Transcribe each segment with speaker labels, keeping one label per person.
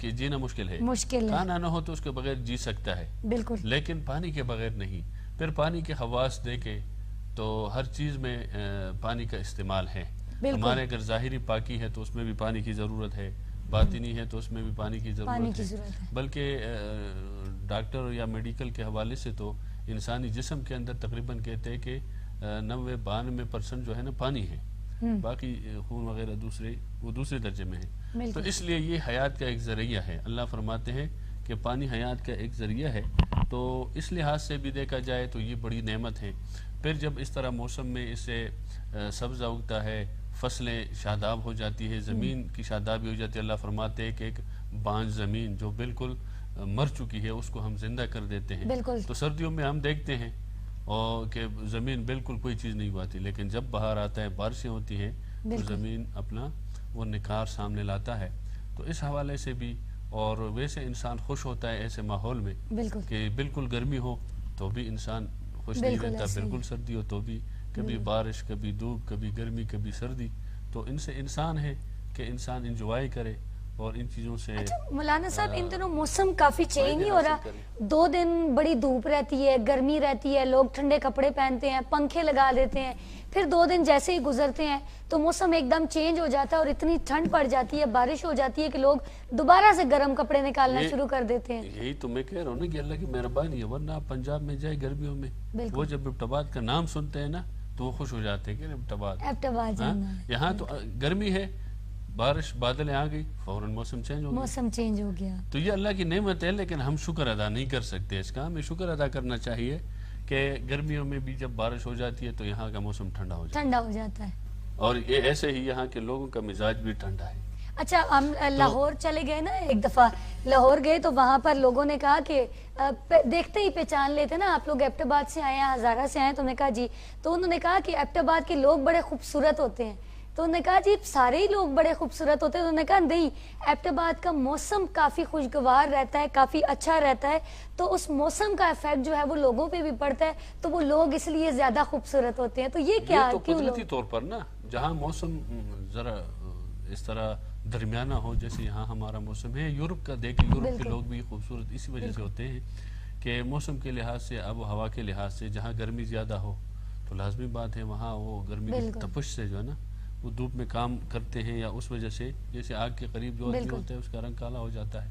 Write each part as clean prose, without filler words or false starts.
Speaker 1: کہ جینا مشکل ہے.
Speaker 2: کھانا
Speaker 1: نہ ہو تو اس کے بغیر جی سکتا ہے,
Speaker 2: بالکل,
Speaker 1: لیکن پانی کے بغیر نہیں. پھر پانی کے خواص دیکھے تو ہر چیز میں پانی کا استعمال ہے. ہمارے اگر ظاہری پاکی ہے تو اس میں بھی پانی کی ضرورت ہے, باطنی ہے تو اس میں بھی پانی کی ضرورت ہے. بلکہ ڈاکٹر یا میڈیکل کے حوالے سے تو انسانی جسم کے اندر تقریباً کہتے ہیں کہ 90-92% جو ہے نا پانی ہے, باقی خون وغیرہ دوسرے درجے میں ہے. تو اس لیے یہ حیات کا ایک ذریعہ ہے. اللہ فرماتے ہیں کہ پانی حیات کا ایک ذریعہ ہے. تو اس لحاظ سے بھی دیکھا جائے تو یہ بڑی نعمت ہے. پھر جب اس طرح موسم میں اس سے سبزہ اگتا ہے, فصلیں شاداب ہو جاتی ہے, زمین کی شادابی ہو جاتی ہے. اللہ فرماتے ہیں کہ ایک بانج زمین جو بالکل مر چکی ہے اس کو ہم زندہ کر دیتے ہیں. تو سردیوں میں ہم دیکھتے ہیں اور کہ زمین بالکل کوئی چیز نہیں ہوتی, لیکن جب بہار آتا ہے, بارشیں ہوتی ہیں, تو زمین اپنا وہ نکھار سامنے لاتا ہے. تو اس حوالے سے بھی, اور ویسے انسان خوش ہوتا ہے ایسے ماحول میں کہ بالکل گرمی ہو تو بھی انسان خوش نہیں رہتا, بالکل سردی ہو تو بھی, کبھی بارش, کبھی دھوپ, کبھی گرمی, کبھی سردی. تو ان سے انسان ہے کہ انسان انجوائے کرے اور ان چیزوں سے.
Speaker 2: مولانا صاحب, ان دنوں موسم کافی چینج نہیں ہو رہا. 2 دن بڑی دھوپ رہتی ہے, گرمی رہتی ہے, لوگ ٹھنڈے کپڑے پہنتے ہیں, پنکھے لگا دیتے ہیں. پھر 2 دن جیسے ہی گزرتے ہیں تو موسم ایک دم چینج ہو جاتا ہے اور اتنی ٹھنڈ پڑ جاتی ہے, بارش ہو جاتی ہے کہ لوگ دوبارہ سے گرم کپڑے نکالنا شروع کر دیتے ہیں.
Speaker 1: یہی تو میں کہہ رہا ہوں نا کہ اللہ کی مہربانی ہے. ورنہ آپ پنجاب میں جائے گرمیوں میں, وہ جب ایبٹ آباد کا نام سنتے ہیں نا تو وہ خوش ہو جاتے ہیں کہ ایبٹ آباد. یہاں تو گرمی ہے, بارش بادلیں آ گئی, فوراً موسم چینج ہو گیا. تو یہ اللہ کی نعمت ہے, لیکن ہم شکر ادا نہیں کر سکتے اس کا. ہمیں شکر ادا کرنا چاہیے کہ گرمیوں میں بھی جب بارش ہو جاتی ہے تو یہاں کا موسم ٹھنڈا ہو
Speaker 2: جاتا ہے.
Speaker 1: اور یہ ایسے ہی یہاں کے لوگوں کا مزاج بھی ٹھنڈا ہے.
Speaker 2: اچھا, ہم لاہور چلے گئے نا, ایک دفعہ لاہور گئے تو وہاں پر لوگوں نے کہا کہ دیکھتے ہی پہچان لیتے نا, آپ لوگ ایبٹ آباد سے آئے ہیں, ہزارہ سے آئے ہیں. تو انہوں نے کہا جی. تو انہوں نے کہا کہ ایبٹ آباد کے لوگ بڑے خوبصورت ہوتے ہیں. تو انہوں نے کہا جی سارے ہی لوگ بڑے خوبصورت ہوتے ہیں. تو انہوں نے کہا نہیں, ایبٹ آباد کا موسم کافی خوشگوار رہتا ہے, کافی اچھا رہتا ہے. تو اس موسم کا ایفیکٹ جو ہے وہ لوگوں پہ بھی پڑتا ہے, تو وہ لوگ اس لیے زیادہ خوبصورت ہوتے ہیں. تو یہ کیا,
Speaker 1: تو قدرتی طور پر نا, جہاں موسم ذرا اس طرح درمیانہ ہو, جیسے یہاں ہمارا موسم ہے. یورپ کا دیکھ, یورپ کے لوگ بھی خوبصورت اسی وجہ سے ہوتے ہیں کہ موسم کے لحاظ سے, آب و ہوا کے لحاظ سے, جہاں گرمی زیادہ ہو تو لازمی بات ہے وہاں وہ گرمی کی تپش سے جو ہے نا وہ دھوپ میں کام کرتے ہیں, یا اس وجہ سے جیسے آگ کے قریب جو آدمی ہوتا ہے اس کا رنگ کالا ہو جاتا ہے.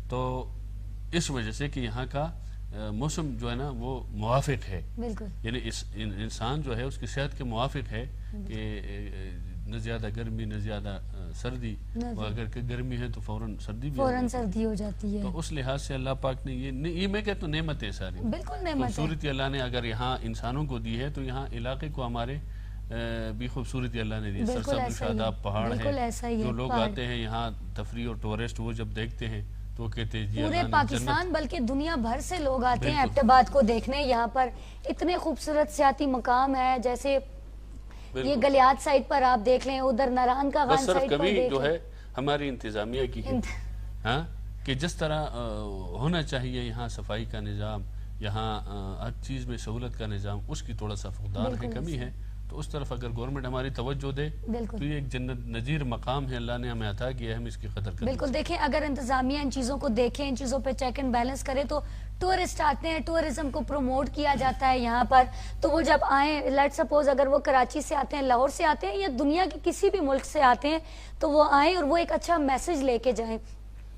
Speaker 1: تو اس وجہ سے کہ یہاں کا موسم جو ہے نا وہ موافق ہے, یعنی انسان جو ہے اس کی صحت کے موافق ہے کہ نہ زیادہ گرمی نہ زیادہ سردی, اور اگر گرمی ہے تو فوراً سردی
Speaker 2: ہو جاتی ہے.
Speaker 1: تو اس لحاظ سے اللہ پاک نے یہ میں کہتا ہوں نعمت ہے ساری, خوبصورتی اللہ نے اگر یہاں انسانوں کو دی ہے تو یہاں علاقے کو ہمارے بھی خوبصورتی اللہ نے دی. سرسبز شاداب پہاڑ ہے, جو لوگ آتے ہیں یہاں تفریح اور ٹورسٹ, وہ جب دیکھتے ہیں تو کہتے ہیں
Speaker 2: پورے پاکستان بلکہ دنیا بھر سے لوگ آتے ہیں ایبٹ آباد کو دیکھنے. یہاں پر اتنے خوبصورت سیاحتی مقام ہے, جیسے یہ گلیات سائٹ پر آپ دیکھ لیں, ادھر ناران کا غان سائٹ پر دیکھ لیں.
Speaker 1: جو ہے ہماری انتظامیہ کی ہے کہ جس طرح ہونا چاہیے یہاں صفائی کا نظام, یہاں ہر چیز میں سہولت کا نظام, اس کی تھوڑا سا فقدان ہے, کمی ہے. تو اس طرف اگر گورنمنٹ ہماری توجہ دے تو یہ ایک جنت نظیر مقام ہے, اللہ نے ہمیں عطا کیا, ہم اس کی قدر کریں.
Speaker 2: بالکل, دیکھیں اگر انتظامیہ ان چیزوں کو دیکھیں, ان چیزوں پہ چیک اینڈ بیلنس کرے تو ٹورسٹ آتے ہیں, ٹورزم کو پروموٹ کیا جاتا ہے یہاں پر. تو وہ جب آئیں, لیٹ سپوز اگر وہ کراچی سے آتے ہیں, لاہور سے آتے ہیں, یا دنیا کے کسی بھی ملک سے آتے ہیں, تو وہ آئیں اور وہ ایک اچھا میسج لے کے جائیں,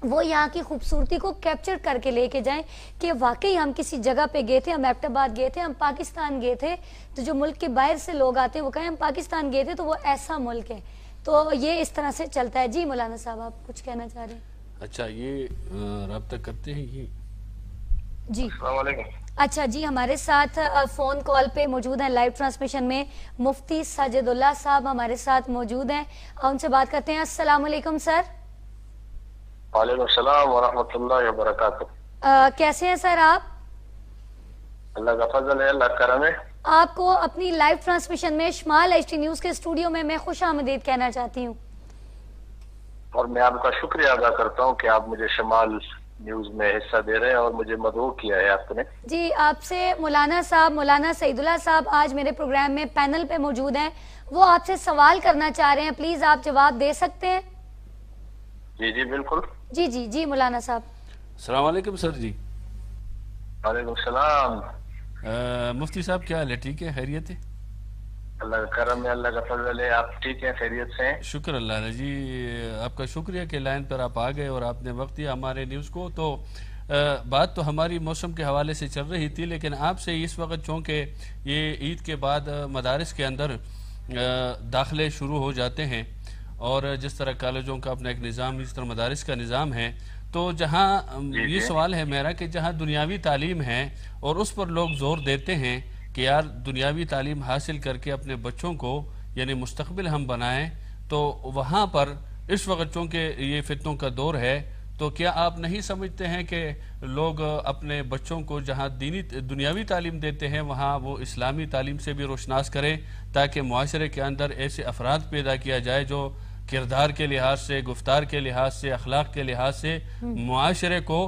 Speaker 2: وہ یہاں کی خوبصورتی کو کیپچر کر کے لے کے جائیں کہ واقعی ہم کسی جگہ پہ گئے تھے, ہم ایبٹ آباد گئے تھے, ہم پاکستان گئے تھے. تو جو ملک کے باہر سے لوگ آتے ہیں وہ کہیں ہم پاکستان گئے تھے, تو وہ ایسا ملک ہے. تو یہ اس طرح سے چلتا ہے. جی مولانا صاحب, آپ کچھ کہنا چاہ رہے ہیں؟
Speaker 1: اچھا, یہ رابطہ کرتے ہیں یہ.
Speaker 2: جی
Speaker 3: السلام علیکم.
Speaker 2: اچھا جی, ہمارے ساتھ فون کال پہ موجود ہیں لائیو ٹرانسمیشن میں مفتی ساجد اللہ صاحب ہمارے ساتھ موجود ہیں, ان سے بات کرتے ہیں. السلام علیکم سر.
Speaker 3: وعلیکم السلام ورحمۃ اللہ وبرکاتہ.
Speaker 2: کیسے ہیں سر آپ؟
Speaker 3: اللہ کا فضل ہے, اللہ کرم ہے.
Speaker 2: آپ کو اپنی لائیو ٹرانسمیشن میں شمال ایچ ٹی نیوز کے اسٹوڈیو میں خوش آمدید کہنا چاہتی ہوں.
Speaker 3: اور میں آپ کا شکریہ ادا کرتا ہوں کہ آپ مجھے شمال نیوز میں حصہ دے رہے ہیں اور مجھے مدعو کیا ہے آپ نے.
Speaker 2: جی, آپ سے مولانا صاحب, مولانا سعید اللہ صاحب آج میرے پروگرام میں پینل پہ موجود ہیں, وہ آپ سے سوال کرنا چاہ رہے ہیں, پلیز آپ جواب دے سکتے ہیں؟
Speaker 3: جی جی بالکل.
Speaker 2: جی جی جی مولانا صاحب.
Speaker 1: السلام علیکم سر جی.
Speaker 3: وعلیکم السلام.
Speaker 1: مفتی صاحب کیا حال ہے؟ ٹھیک ہے؟ خیریت ہے؟
Speaker 3: اللہ کا کرم ہے, اللہ کا فضل ہے. آپ ٹھیک ہیں, خیریت سے ہیں؟
Speaker 1: شکر اللہ جی. آپ کا شکریہ کہ لائن پر آپ آ گئے اور آپ نے وقت دیا ہمارے نیوز کو. تو بات تو ہماری موسم کے حوالے سے چل رہی تھی, لیکن آپ سے اس وقت چونکہ یہ عید کے بعد مدارس کے اندر داخلے شروع ہو جاتے ہیں اور جس طرح کالجوں کا اپنا ایک نظام, اس طرح مدارس کا نظام ہے, تو جہاں یہ سوال ہے میرا کہ جہاں دنیاوی تعلیم ہے اور اس پر لوگ زور دیتے ہیں کہ یار دنیاوی تعلیم حاصل کر کے اپنے بچوں کو یعنی مستقبل ہم بنائیں, تو وہاں پر اس وقت چونکہ یہ فتنوں کا دور ہے, تو کیا آپ نہیں سمجھتے ہیں کہ لوگ اپنے بچوں کو جہاں دنیاوی تعلیم دیتے ہیں وہاں وہ اسلامی تعلیم سے بھی روشناس کریں, تاکہ معاشرے کے اندر ایسے افراد پیدا کیا جائے جو کردار کے لحاظ سے, گفتار کے لحاظ سے, اخلاق کے لحاظ سے معاشرے کو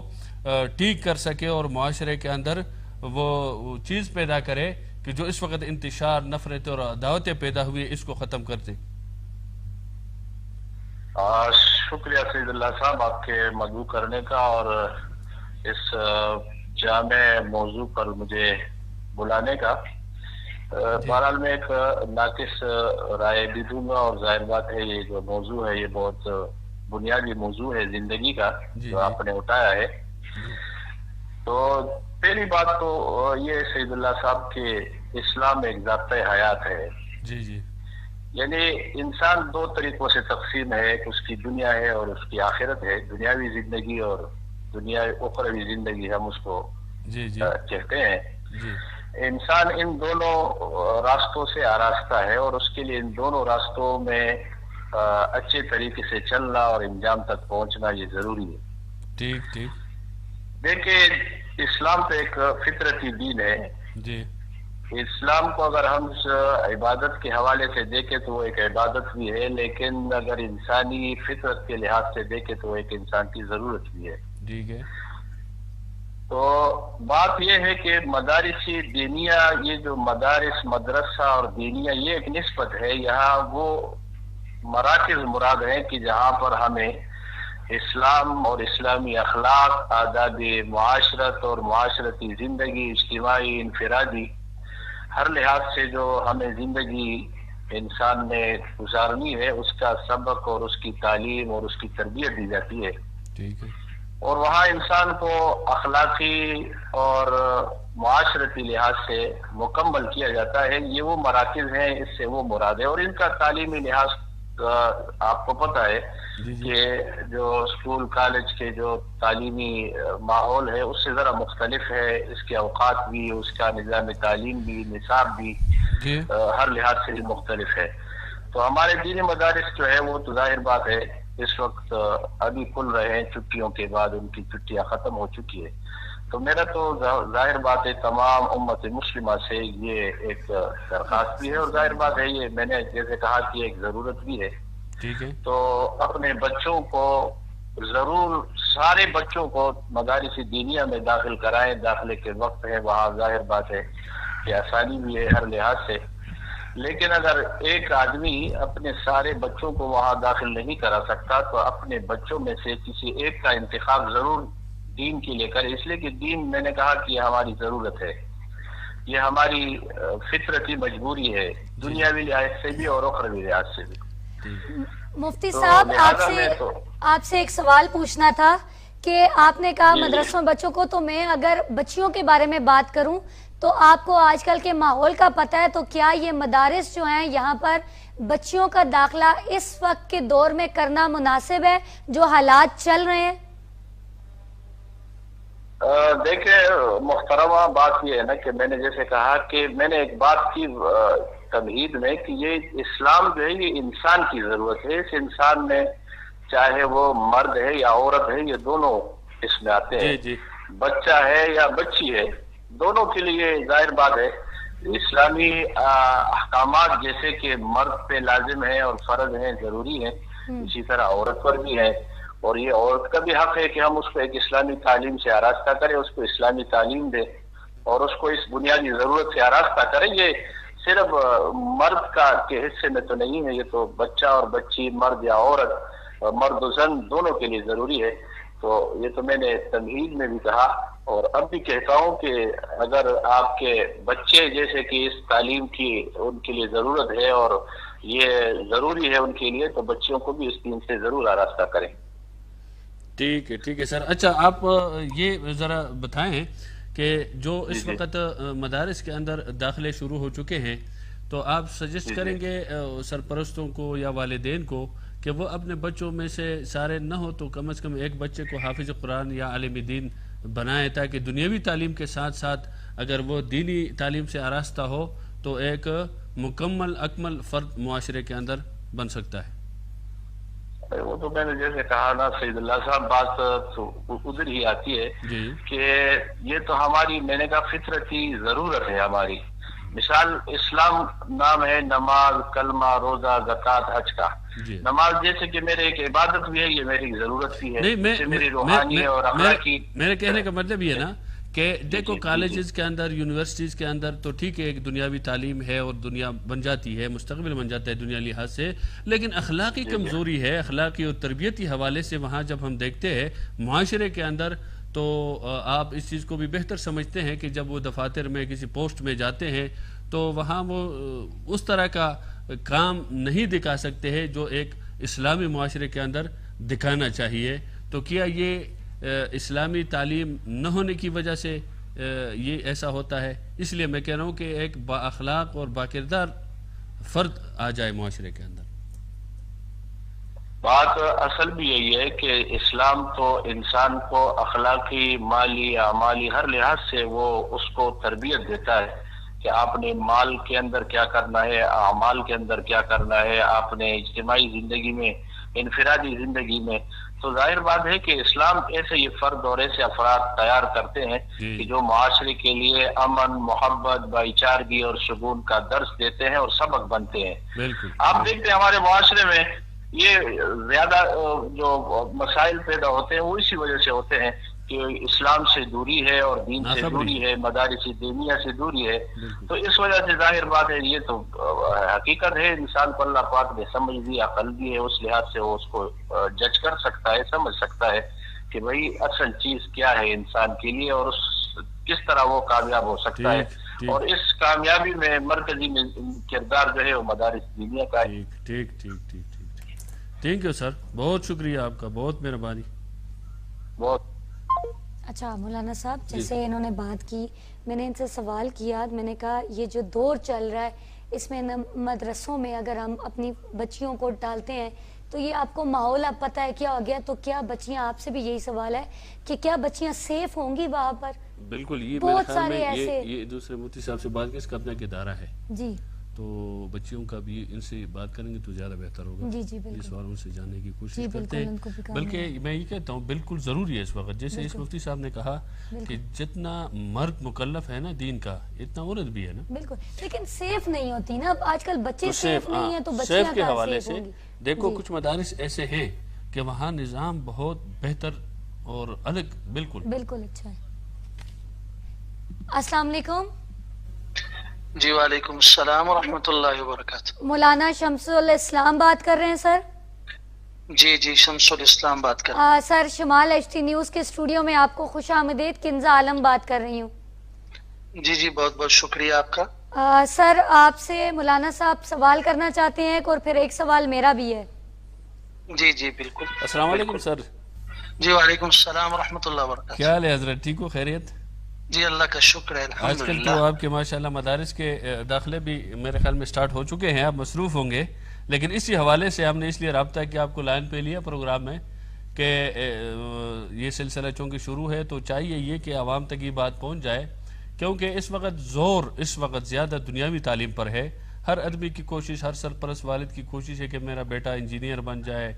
Speaker 1: ٹھیک کر سکے اور معاشرے کے اندر وہ چیز پیدا کرے کہ جو اس وقت انتشار, نفرت اور عداوتیں پیدا ہوئی, اس کو ختم کر دیں.
Speaker 3: شکریہ سید اللہ صاحب آپ کے مدعو کرنے کا اور اس جامع موضوع پر مجھے بلانے کا. بہرحال میں ایک ناقص رائے بھی دوں گا, اور ظاہر بات ہے یہ جو موضوع ہے یہ بہت بنیادی موضوع ہے زندگی کا جو آپ نے اٹھایا ہے. تو پہلی بات تو یہ سید اللہ صاحب کہ اسلام ایک ضابطۂ حیات ہے.
Speaker 1: جی جی.
Speaker 3: یعنی انسان دو طریقوں سے تقسیم ہے, ایک اس کی دنیا ہے اور اس کی آخرت ہے, دنیاوی زندگی اور دنیا اخروی زندگی ہم اس کو کہتے ہیں. انسان ان دونوں راستوں سے آراستہ ہے اور اس کے لیے ان دونوں راستوں میں اچھے طریقے سے چلنا اور انجام تک پہنچنا یہ ضروری ہے.
Speaker 1: ٹھیک ٹھیک.
Speaker 3: دیکھیں اسلام تو ایک فطرتی دین ہے.
Speaker 1: جی.
Speaker 3: اسلام کو اگر ہم عبادت کے حوالے سے دیکھیں تو وہ ایک عبادت بھی ہے, لیکن اگر انسانی فطرت کے لحاظ سے دیکھیں تو وہ ایک انسان کی ضرورت بھی ہے.
Speaker 1: ٹھیک ہے.
Speaker 3: تو بات یہ ہے کہ مدارسی دینیا, یہ جو مدارس مدرسہ اور دینیا یہ ایک نسبت ہے. یہاں وہ مراکز مراد ہیں کہ جہاں پر ہمیں اسلام اور اسلامی اخلاق, آداب معاشرت اور معاشرتی زندگی, اجتماعی, انفرادی, ہر لحاظ سے جو ہمیں زندگی انسان نے گزارنی ہے اس کا سبق اور اس کی تعلیم اور اس کی تربیت دی جاتی ہے.
Speaker 1: ٹھیک ہے.
Speaker 3: اور وہاں انسان کو اخلاقی اور معاشرتی لحاظ سے مکمل کیا جاتا ہے. یہ وہ مراکز ہیں, اس سے وہ مراد ہے. اور ان کا تعلیمی لحاظ آپ کو پتہ ہے کہ جو اسکول کالج کے جو تعلیمی ماحول ہے اس سے ذرا مختلف ہے. اس کے اوقات بھی, اس کا نظام تعلیم بھی, نصاب بھی ہر لحاظ سے مختلف ہے. تو ہمارے دینی مدارس جو ہے وہ تو ظاہر بات ہے اس وقت ابھی کھل رہے ہیں, چھٹیوں کے بعد ان کی چھٹیاں ختم ہو چکی ہے. تو میرا تو ظاہر بات ہے تمام امت مسلمہ سے یہ ایک درخواست بھی ہے, اور ظاہر بات ہے یہ میں نے جیسے کہا کہ ایک ضرورت بھی ہے.
Speaker 1: ٹھیک ہے. تو
Speaker 3: اپنے بچوں کو ضرور, سارے بچوں کو مدارس دینیا میں داخل کرائیں. داخلے کے وقت ہے وہاں ظاہر بات ہے کہ آسانی بھی ہے ہر لحاظ سے, لیکن اگر ایک آدمی اپنے سارے بچوں کو وہاں داخل نہیں کرا سکتا تو اپنے بچوں میں سے کسی ایک کا انتخاب ضرور دین کے لیے کرے. اس لیے کہ دین, میں نے کہا کہ یہ ہماری ضرورت ہے, یہ ہماری فطرتی مجبوری ہے, دنیاوی لحاظ سے بھی اور اخروی لحاظ سے بھی.
Speaker 2: مفتی صاحب آپ سے ایک سوال پوچھنا تھا کہ آپ نے کہا مدرسوں بچوں کو, تو میں اگر بچیوں کے بارے میں بات کروں تو آپ کو آج کل کے ماحول کا پتہ ہے, تو کیا یہ مدارس جو ہیں یہاں پر بچیوں کا داخلہ اس وقت کے دور میں کرنا مناسب ہے جو حالات چل رہے ہیں؟
Speaker 3: دیکھیں محترمہ, بات یہ ہے نا کہ میں نے جیسے کہا کہ میں نے ایک بات کی تمہید میں کہ یہ اسلام جو ہے یہ انسان کی ضرورت ہے. اس انسان میں چاہے وہ مرد ہے یا عورت ہے, یہ دونوں اس میں آتے ہیں, بچہ ہے یا بچی ہے, دونوں کے لیے ظاہر بات ہے اسلامی احکامات جیسے کہ مرد پہ لازم ہیں اور فرض ہیں, ضروری ہیں, اسی طرح عورت پر بھی ہے. اور یہ عورت کا بھی حق ہے کہ ہم اس کو ایک اسلامی تعلیم سے آراستہ کریں, اس کو اسلامی تعلیم دیں اور اس کو اس بنیادی ضرورت سے آراستہ کریں. یہ صرف مرد کا کے حصے میں تو نہیں ہے, یہ تو بچہ اور بچی, مرد یا عورت, مرد و زن دونوں کے لیے ضروری ہے. تو یہ تو میں نے تمہید میں بھی کہا اور اب بھی کہتا ہوں کہ اگر آپ کے بچے جیسے کہ اس تعلیم کی ان کے لیے ضرورت ہے اور یہ ضروری ہے ان کے لیے، تو بچوں کو بھی اس دین سے ضرور آراستہ کریں۔
Speaker 1: ٹھیک ہے سر۔ اچھا، آپ یہ ذرا بتائیں کہ جو اس وقت مدارس کے اندر داخلے شروع ہو چکے ہیں، تو آپ سجیسٹ کریں گے سرپرستوں کو یا والدین کو کہ وہ اپنے بچوں میں سے سارے نہ ہو تو کم از کم ایک بچے کو حافظ قرآن یا عالم دین بنائیں، تاکہ دنیاوی تعلیم کے ساتھ ساتھ اگر وہ دینی تعلیم سے آراستہ ہو تو ایک مکمل اکمل فرد معاشرے کے اندر بن سکتا ہے؟
Speaker 3: وہ تو میں نے جیسے کہا نا سید اللہ صاحب، بات ادھر ہی آتی ہے کہ یہ تو ہماری، میں نے کہا، فطرتی ضرورت ہے ہماری۔ مثال اسلام نام ہے نماز، کلمہ، روزہ، زکوٰۃ، حج کا۔ نماز جیسے کہ میرے ایک عبادت بھی ہے، یہ میری ضرورت بھی ہے، میری روحانی اور اخلاقی۔
Speaker 1: میرے کہنے کا مطلب یہ ہے نا کہ دیکھو کالجز کے اندر، یونیورسٹیز کے اندر تو ٹھیک ہے ایک دنیاوی تعلیم ہے اور دنیا بن جاتی ہے، مستقبل بن جاتا ہے دنیا لحاظ سے، لیکن اخلاقی کمزوری ہے، اخلاقی اور تربیتی حوالے سے وہاں جب ہم دیکھتے ہیں معاشرے کے اندر، تو آپ اس چیز کو بھی بہتر سمجھتے ہیں کہ جب وہ دفاتر میں کسی پوسٹ میں جاتے ہیں تو وہاں وہ اس طرح کا کام نہیں دکھا سکتے ہیں جو ایک اسلامی معاشرے کے اندر دکھانا چاہیے۔ تو کیا یہ اسلامی تعلیم نہ ہونے کی وجہ سے یہ ایسا ہوتا ہے؟ اس لیے میں کہہ رہا ہوں کہ ایک با اخلاق اور با کردار فرد آ جائے معاشرے کے اندر۔
Speaker 3: بات اصل بھی یہی ہے کہ اسلام تو انسان کو اخلاقی، مالی، اعمالی ہر لحاظ سے وہ اس کو تربیت دیتا ہے کہ آپ نے مال کے اندر کیا کرنا ہے، اعمال کے اندر کیا کرنا ہے، آپ نے اجتماعی زندگی میں، انفرادی زندگی میں۔ تو ظاہر بات ہے کہ اسلام ایسے یہ فرد اور ایسے افراد تیار کرتے ہیں کہ جو معاشرے کے لیے امن، محبت، بھائی چارگی اور شگون کا درس دیتے ہیں اور سبق بنتے ہیں۔ آپ دیکھتے ہیں ہمارے معاشرے میں یہ زیادہ جو مسائل پیدا ہوتے ہیں وہ اسی وجہ سے ہوتے ہیں کہ اسلام سے دوری ہے اور دین سے دوری ہے، مدارس دینیہ سے دوری ہے۔ تو اس وجہ سے ظاہر بات ہے، یہ تو حقیقت ہے، انسان کو اللہ پاک نے سمجھ دی، عقل دی ہے، اس لحاظ سے وہ اس کو جج کر سکتا ہے، سمجھ سکتا ہے کہ بھئی اصل چیز کیا ہے انسان کے لیے اور کس طرح وہ کامیاب ہو سکتا ہے۔ اور اس کامیابی میں مرکزی کردار جو ہے وہ مدارس دینیہ کا ہے۔
Speaker 1: تھینک یو سر، بہت شکریہ آپ کا، بہت مہربانی۔
Speaker 3: بہت
Speaker 2: اچھا مولانا صاحب، جیسے انہوں نے بات کی، میں نے ان سے سوال کیا، میں نے کہا یہ جو دور چل رہا ہے اس میں مدرسوں میں اگر ہم اپنی بچیوں کو ڈالتے ہیں تو یہ آپ کو ماحول اب پتہ ہے کیا ہو گیا، تو کیا بچیاں، آپ سے بھی یہی سوال ہے کہ کیا بچیاں سیف ہوں گی وہاں پر؟
Speaker 1: بالکل، یہ
Speaker 2: بہت سارے ایسے،
Speaker 1: یہ دوسرے مفتی صاحب سے بات کی، اس کا اپنا ایک ادارہ ہے
Speaker 2: جی،
Speaker 1: تو بچیوں کا بھی ان سے بات کریں گے تو زیادہ بہتر ہوگا۔
Speaker 2: جی جی بالکل،
Speaker 1: اس بار ان سے جاننے کی کوشش کرتے ہیں، بلکہ میں یہ کہتا ہوں بالکل ضروری ہے اس وقت، جیسے اس مفتی صاحب نے کہا کہ جتنا مرد مکلف ہے نا دین کا، اتنا عورت بھی ہے نا۔
Speaker 2: بالکل، لیکن سیف نہیں ہوتی نا، آج کل بچے سیف نہیں ہیں تو بچیاں
Speaker 1: سیف کے حوالے سے
Speaker 2: ہوں گی؟
Speaker 1: دیکھو کچھ مدارس ایسے ہیں کہ وہاں نظام بہت بہتر اور الگ، بالکل
Speaker 2: اچھا ہے۔ السلام علیکم۔
Speaker 4: جی وعلیکم السلام ورحمۃ اللہ وبرکاتہ۔
Speaker 2: مولانا شمس الاسلام بات کر رہے ہیں سر؟
Speaker 4: جی شمس الاسلام بات کر رہے ہیں
Speaker 2: سر، شمال ایچ ٹی نیوز کے اسٹوڈیو میں آپ کو خوش آمدید، کنزہ عالم بات کر رہی ہوں۔
Speaker 4: جی بہت بہت شکریہ آپ کا۔
Speaker 2: سر، آپ سے مولانا صاحب سوال کرنا چاہتے ہیں اور پھر ایک سوال میرا بھی ہے۔
Speaker 4: جی بالکل۔
Speaker 1: السلام علیکم سر۔
Speaker 4: جی وعلیکم السلام ورحمۃ اللہ وبرکاتہ۔
Speaker 1: کیا حال ہے حضرت، ٹھیک ہو، خیریت؟
Speaker 4: جی اللہ کا شکر ہے،
Speaker 1: آج
Speaker 4: الحمدللہ۔
Speaker 1: کل تو آپ کے ماشاءاللہ مدارس کے داخلے بھی میرے خیال میں سٹارٹ ہو چکے ہیں، آپ مصروف ہوں گے، لیکن اسی حوالے سے ہم نے اس لیے رابطہ کیا، آپ کو لائن پہ لیا پروگرام میں کہ یہ سلسلہ چونکہ شروع ہے تو چاہیے یہ کہ عوام تک یہ بات پہنچ جائے، کیونکہ اس وقت زیادہ دنیاوی تعلیم پر ہے۔ ہر آدمی کی کوشش، ہر سرپرست والد کی کوشش ہے کہ میرا بیٹا انجینئر بن جائے،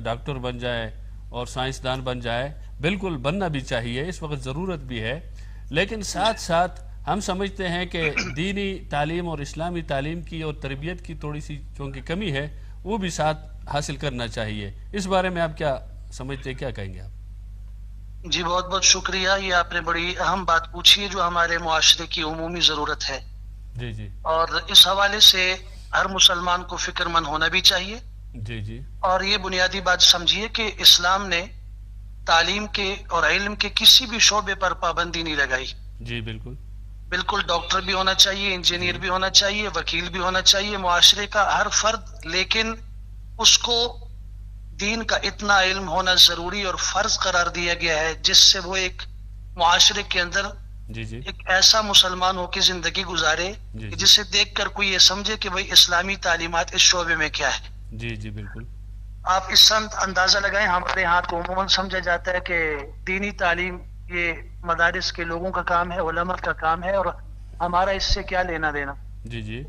Speaker 1: ڈاکٹر بن جائے اور سائنسدان بن جائے۔ بالکل بننا بھی چاہیے، اس وقت ضرورت بھی ہے، لیکن ساتھ ساتھ ہم سمجھتے ہیں کہ دینی تعلیم اور اسلامی تعلیم کی اور تربیت کی تھوڑی سی چونکہ کمی ہے، وہ بھی ساتھ حاصل کرنا چاہیے۔ اس بارے میں آپ کیا سمجھتے ہیں، کیا کہیں گے آپ؟
Speaker 4: جی بہت بہت شکریہ، یہ آپ نے بڑی اہم بات پوچھی ہے جو ہمارے معاشرے کی عمومی ضرورت ہے،
Speaker 1: جی
Speaker 4: اور اس حوالے سے ہر مسلمان کو فکر مند ہونا بھی چاہیے۔
Speaker 1: جی
Speaker 4: اور یہ بنیادی بات سمجھیے کہ اسلام نے تعلیم کے اور علم کے کسی بھی شعبے پر پابندی نہیں لگائی.
Speaker 1: جی بالکل
Speaker 4: بالکل ڈاکٹر بھی ہونا چاہیے, انجینئر بھی ہونا چاہیے, وکیل بھی ہونا چاہیے, معاشرے کا ہر فرد, لیکن اس کو دین کا اتنا علم ہونا ضروری اور فرض قرار دیا گیا ہے جس سے وہ ایک معاشرے کے اندر
Speaker 1: جی جی
Speaker 4: ایک ایسا مسلمان ہو کے زندگی گزارے
Speaker 1: جی
Speaker 4: کہ جسے دیکھ کر کوئی یہ سمجھے کہ بھئی اسلامی تعلیمات اس شعبے میں کیا ہے.
Speaker 1: جی جی بالکل
Speaker 4: آپ اس سے اندازہ لگائیں, ہمارے یہاں تو عموماً سمجھا جاتا ہے کہ دینی تعلیم یہ مدارس کے لوگوں کا کام ہے, علماء کا کام ہے, اور ہمارا اس سے کیا لینا دینا.
Speaker 1: جی جی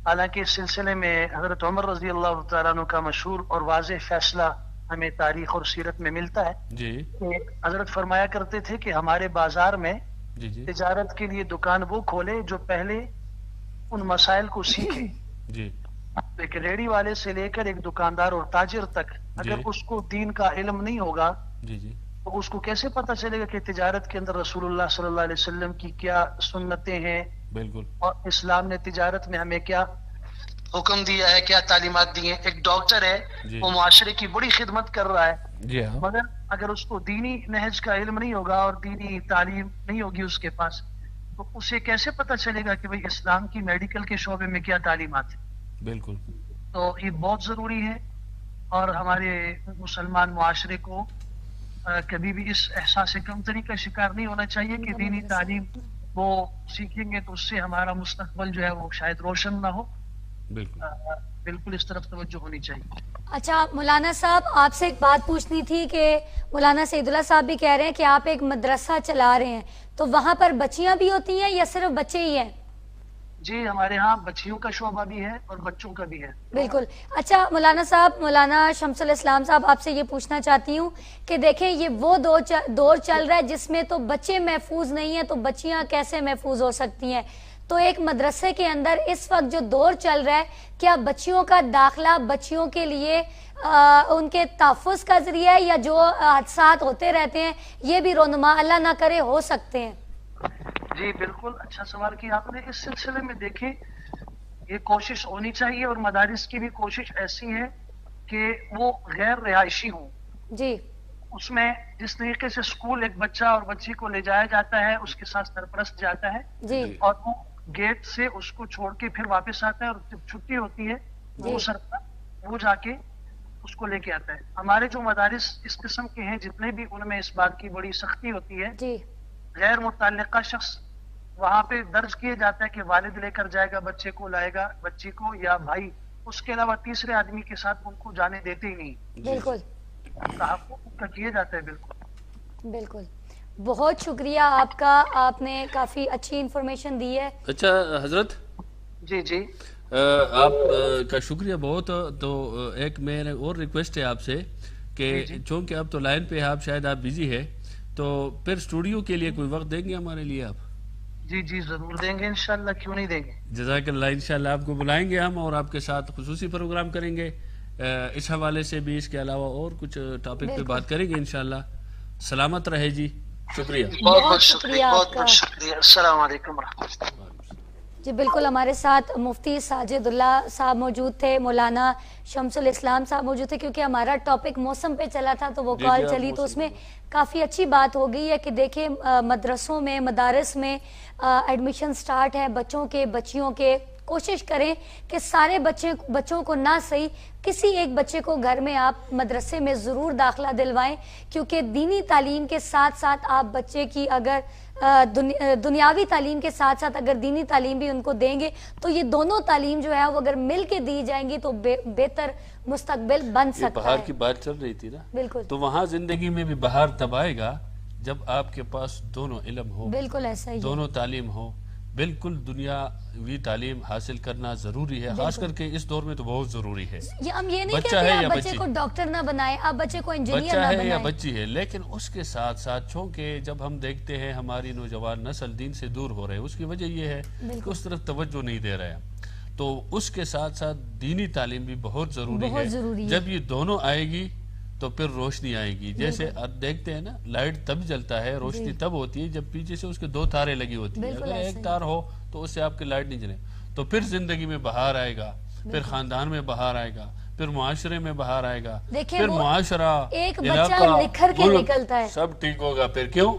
Speaker 4: حالانکہ اس سلسلے میں حضرت عمر رضی اللہ تعالیٰ عنہ کا مشہور اور واضح فیصلہ ہمیں تاریخ اور سیرت میں ملتا ہے
Speaker 1: جی
Speaker 4: کہ حضرت فرمایا کرتے تھے کہ ہمارے بازار میں
Speaker 1: جی جی
Speaker 4: تجارت کے لیے دکان وہ کھولے جو پہلے ان مسائل کو سیکھے.
Speaker 1: جی
Speaker 4: ایک ریڑی والے سے لے کر ایک دکاندار اور تاجر تک اگر اس کو دین کا علم نہیں ہوگا
Speaker 1: جی جی
Speaker 4: تو اس کو کیسے پتہ چلے گا کہ تجارت کے اندر رسول اللہ صلی اللہ علیہ وسلم کی کیا سنتیں ہیں
Speaker 1: بالکل
Speaker 4: اور اسلام نے تجارت میں ہمیں کیا حکم دیا ہے, کیا تعلیمات دی ہیں. ایک ڈاکٹر ہے,
Speaker 1: جی
Speaker 4: وہ معاشرے کی بڑی خدمت کر رہا ہے,
Speaker 1: جی ہاں
Speaker 4: مگر اگر اس کو دینی نہج کا علم نہیں ہوگا اور دینی تعلیم نہیں ہوگی اس کے پاس, تو اسے کیسے پتہ چلے گا کہ بھئی اسلام کی میڈیکل کے شعبے میں کیا تعلیمات ہیں.
Speaker 1: بالکل
Speaker 4: تو یہ بہت ضروری ہے, اور ہمارے مسلمان معاشرے کو کبھی بھی اس احساس کمتری کا شکار نہیں ہونا چاہیے کہ دینی تعلیم وہ سیکھیں گے تو اس سے ہمارا مستقبل جو ہے وہ شاید روشن نہ ہو.
Speaker 1: بالکل
Speaker 4: بالکل اس طرف توجہ ہونی چاہیے.
Speaker 2: اچھا مولانا صاحب, آپ سے ایک بات پوچھنی تھی کہ مولانا سعید اللہ صاحب بھی کہہ رہے ہیں کہ آپ ایک مدرسہ چلا رہے ہیں, تو وہاں پر بچیاں بھی ہوتی ہیں یا صرف بچے ہی ہیں؟
Speaker 4: جی ہمارے ہاں بچیوں کا شعبہ بھی ہے اور بچوں کا بھی ہے.
Speaker 2: بالکل. اچھا مولانا صاحب, مولانا شمس الاسلام صاحب آپ سے یہ پوچھنا چاہتی ہوں کہ دیکھیں یہ وہ دور چل رہا ہے جس میں تو بچے محفوظ نہیں ہیں, تو بچیاں کیسے محفوظ ہو سکتی ہیں؟ تو ایک مدرسے کے اندر اس وقت جو دور چل رہا ہے, کیا بچیوں کا داخلہ بچیوں کے لیے ان کے تحفظ کا ذریعہ ہے, یا جو حادثات ہوتے رہتے ہیں یہ بھی رونما اللہ نہ کرے ہو سکتے ہیں؟
Speaker 4: جی بالکل اچھا سوال کیا آپ نے. اس سلسلے میں دیکھیں یہ کوشش ہونی چاہیے, اور مدارس کی بھی کوشش ایسی ہے کہ وہ غیر رہائشی ہوں.
Speaker 2: جی
Speaker 4: اس میں جس طریقے سے اسکول ایک بچہ اور بچی کو لے جایا جاتا ہے, اس کے ساتھ سرپرست جاتا ہے
Speaker 2: جی
Speaker 4: اور وہ گیٹ سے اس کو چھوڑ کے پھر واپس آتا ہے, اور جب چھٹی ہوتی ہے وہ سرپرست وہ جا کے اس کو لے کے آتا ہے. ہمارے جو مدارس اس قسم کے ہیں جتنے بھی, ان میں اس بات کی بڑی سختی ہوتی ہے.
Speaker 2: جی
Speaker 4: غیر متعلقہ شخص وہاں پہ درج کیا جاتا ہے کہ والد لے کر جائے گا بچے کو, لائے گا بچی کو, یا بھائی, اس کے علاوہ تیسرے آدمی کے ساتھ ان کو جانے دیتے ہی نہیں.
Speaker 2: بالکل
Speaker 4: تحفظ کا کیا جاتا ہے. بالکل
Speaker 2: بالکل. بہت شکریہ آپ کا, آپ نے کافی اچھی انفارمیشن دی ہے.
Speaker 1: اچھا حضرت,
Speaker 4: جی جی
Speaker 1: آپ کا شکریہ بہت. تو ایک میرے اور ریکویسٹ ہے آپ سے کہ چونکہ اب تو لائن پہ آپ شاید آپ بزی ہے, تو پھر اسٹوڈیو کے لیے کوئی وقت دیں گے ہمارے لیے آپ؟
Speaker 4: جی جی ضرور دیں گے انشاءاللہ, کیوں نہیں دیں گے.
Speaker 1: جزاک اللہ. انشاءاللہ آپ کو بلائیں گے ہم, اور آپ کے ساتھ خصوصی پروگرام کریں گے اس حوالے سے بھی, اس کے علاوہ اور کچھ ٹاپک پہ بات کریں گے انشاءاللہ. سلامت رہے جی. شکریہ.
Speaker 4: بہت بہت شکریہ, بہت بہت شکریہ. السلام علیکم ورحمۃ اللہ.
Speaker 2: جی بالکل, ہمارے ساتھ مفتی ساجد اللہ صاحب موجود تھے, مولانا شمس الاسلام صاحب موجود تھے. کیونکہ ہمارا ٹاپک موسم پہ چلا تھا تو وہ کال چلی, تو اس میں کافی اچھی بات ہو گئی ہے کہ دیکھیں مدرسوں میں, مدارس میں ایڈمیشن سٹارٹ ہے بچوں کے, بچیوں کے. کوشش کریں کہ سارے بچوں کو نہ صحیح کسی ایک بچے کو گھر میں آپ مدرسے میں ضرور داخلہ دلوائیں, کیونکہ دینی تعلیم کے ساتھ ساتھ آپ بچے کی اگر دنیاوی تعلیم کے ساتھ ساتھ اگر دینی تعلیم بھی ان کو دیں گے تو یہ دونوں تعلیم جو ہے وہ اگر مل کے دی جائیں گی تو بہتر مستقبل بن سکتا ہے.
Speaker 1: بہار کی بات چل رہی تھی نا,
Speaker 2: بالکل,
Speaker 1: تو وہاں زندگی میں بھی بہار تب آئے گا جب آپ کے پاس دونوں علم ہو,
Speaker 2: بالکل ایسا ہی,
Speaker 1: دونوں تعلیم ہو. بالکل دنیاوی تعلیم حاصل کرنا ضروری ہے, خاص کر کے اس دور میں تو بہت ضروری ہے.
Speaker 2: ہم یہ نہیں کہتے آپ بچے کو ڈاکٹر نہ بنائیں, آپ بچے کو انجینئر نہ بنائیں,
Speaker 1: بچہ ہے یا بچی ہے, لیکن اس کے ساتھ ساتھ چونکہ جب ہم دیکھتے ہیں ہماری نوجوان نسل دین سے دور ہو رہے ہیں, اس کی وجہ یہ ہے کہ اس طرف توجہ نہیں دے رہے ہیں. تو اس کے ساتھ ساتھ دینی تعلیم بھی بہت ضروری ہے. جب یہ دونوں آئے گی تو پھر روشنی آئے گی. جیسے دیکھتے ہیں نا, لائٹ تب جلتا ہے, روشنی تب ہوتی ہے جب پیچھے سے اس کے 2 تارے لگی ہوتی ہیں. اگر ایک تار ہو تو اس سے آپ کی لائٹ نہیں جلے, تو پھر زندگی میں بہار آئے گا, پھر خاندان میں بہار آئے گا, پھر معاشرے میں بہار آئے گا،
Speaker 2: دیکھیں
Speaker 1: پھر
Speaker 2: وہ
Speaker 1: معاشرہ،
Speaker 2: ایک بچہ
Speaker 1: علاقہ،
Speaker 2: نکھر کے
Speaker 1: ملک
Speaker 2: نکلتا ہے،
Speaker 1: سب ٹھیک ہوگا۔ پھر کیوں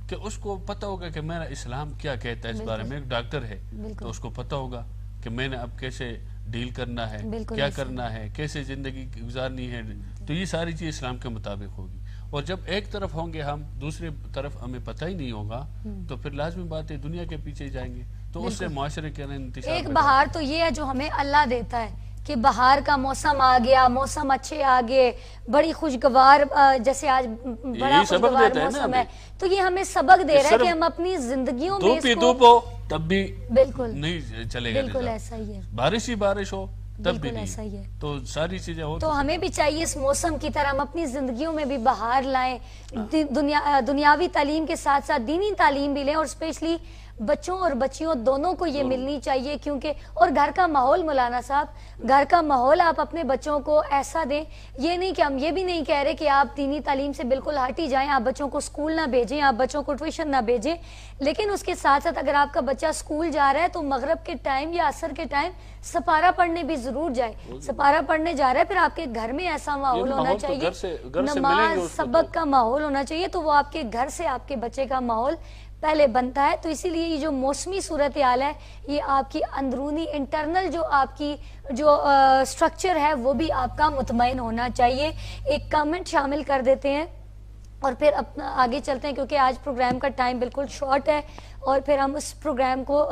Speaker 1: کہ اس کو پتہ ہوگا کہ میرا اسلام کیا کہتا ہے اس بارے میں۔ ایک ڈاکٹر ہے تو اس کو پتہ ہوگا کہ میں نے اب کیسے ڈیل کرنا ہے، کیا کرنا ہے، کیسے زندگی گزارنی ہے، تو یہ ساری چیز اسلام کے مطابق ہوگی۔ اور جب ایک طرف ہوں گے ہم، دوسری طرف ہمیں پتہ ہی نہیں ہوگا، تو پھر لازمی بات ہے دنیا کے پیچھے جائیں گے، تو اس سے معاشرے کے انتشار
Speaker 2: ایک بہار تو یہ ہے جو ہمیں اللہ دیتا ہے کہ بہار کا موسم آ گیا، موسم اچھے آ گئے، بڑی خوشگوار، جیسے آج بڑا خوشگوار موسم ہے، تو یہ ہمیں سبق دے رہا ہے کہ ہم اپنی زندگیوں میں اس کو
Speaker 1: دھوپ ہو تب بھی
Speaker 2: بالکل
Speaker 1: نہیں چلے گا،
Speaker 2: بالکل ایسا ہی ہے،
Speaker 1: بارش ہی بارش ہو تب بھی
Speaker 2: بالکل ایسا ہی ہے،
Speaker 1: نہیں، تو ساری چیزیں ہو،
Speaker 2: تو ہمیں بھی چاہیے اس موسم کی طرح ہم اپنی زندگیوں میں بھی بہار لائیں، دنیاوی تعلیم کے ساتھ ساتھ دینی تعلیم بھی لیں، اور اسپیشلی بچوں اور بچیوں دونوں کو یہ ملنی چاہیے، کیونکہ اور گھر کا ماحول، مولانا صاحب گھر کا ماحول آپ اپنے بچوں کو ایسا دیں، یہ نہیں کہ ہم یہ بھی نہیں کہہ رہے کہ آپ دینی تعلیم سے بالکل ہٹ ہی جائیں، آپ بچوں کو اسکول نہ بھیجیں، آپ بچوں کو ٹیوشن نہ بھیجیں، لیکن اس کے ساتھ ساتھ اگر آپ کا بچہ اسکول جا رہا ہے تو مغرب کے ٹائم یا عصر کے ٹائم سپارہ پڑھنے بھی ضرور جائے، سپارہ پڑھنے جا رہا ہے، پھر آپ کے گھر میں ایسا ماحول ہونا چاہیے، نماز سبق کا ماحول ہونا چاہیے، تو وہ آپ کے گھر سے آپ کے بچے کا ماحول پہلے بنتا ہے، تو اسی لیے یہ جو موسمی صورتحال ہے یہ آپ کی اندرونی انٹرنل جو آپ کی جو سٹرکچر ہے وہ بھی آپ کا مطمئن ہونا چاہیے۔ ایک کامنٹ شامل کر دیتے ہیں اور پھر اپنا آگے چلتے ہیں، کیونکہ آج پروگرام کا ٹائم بالکل شارٹ ہے اور پھر ہم اس پروگرام کو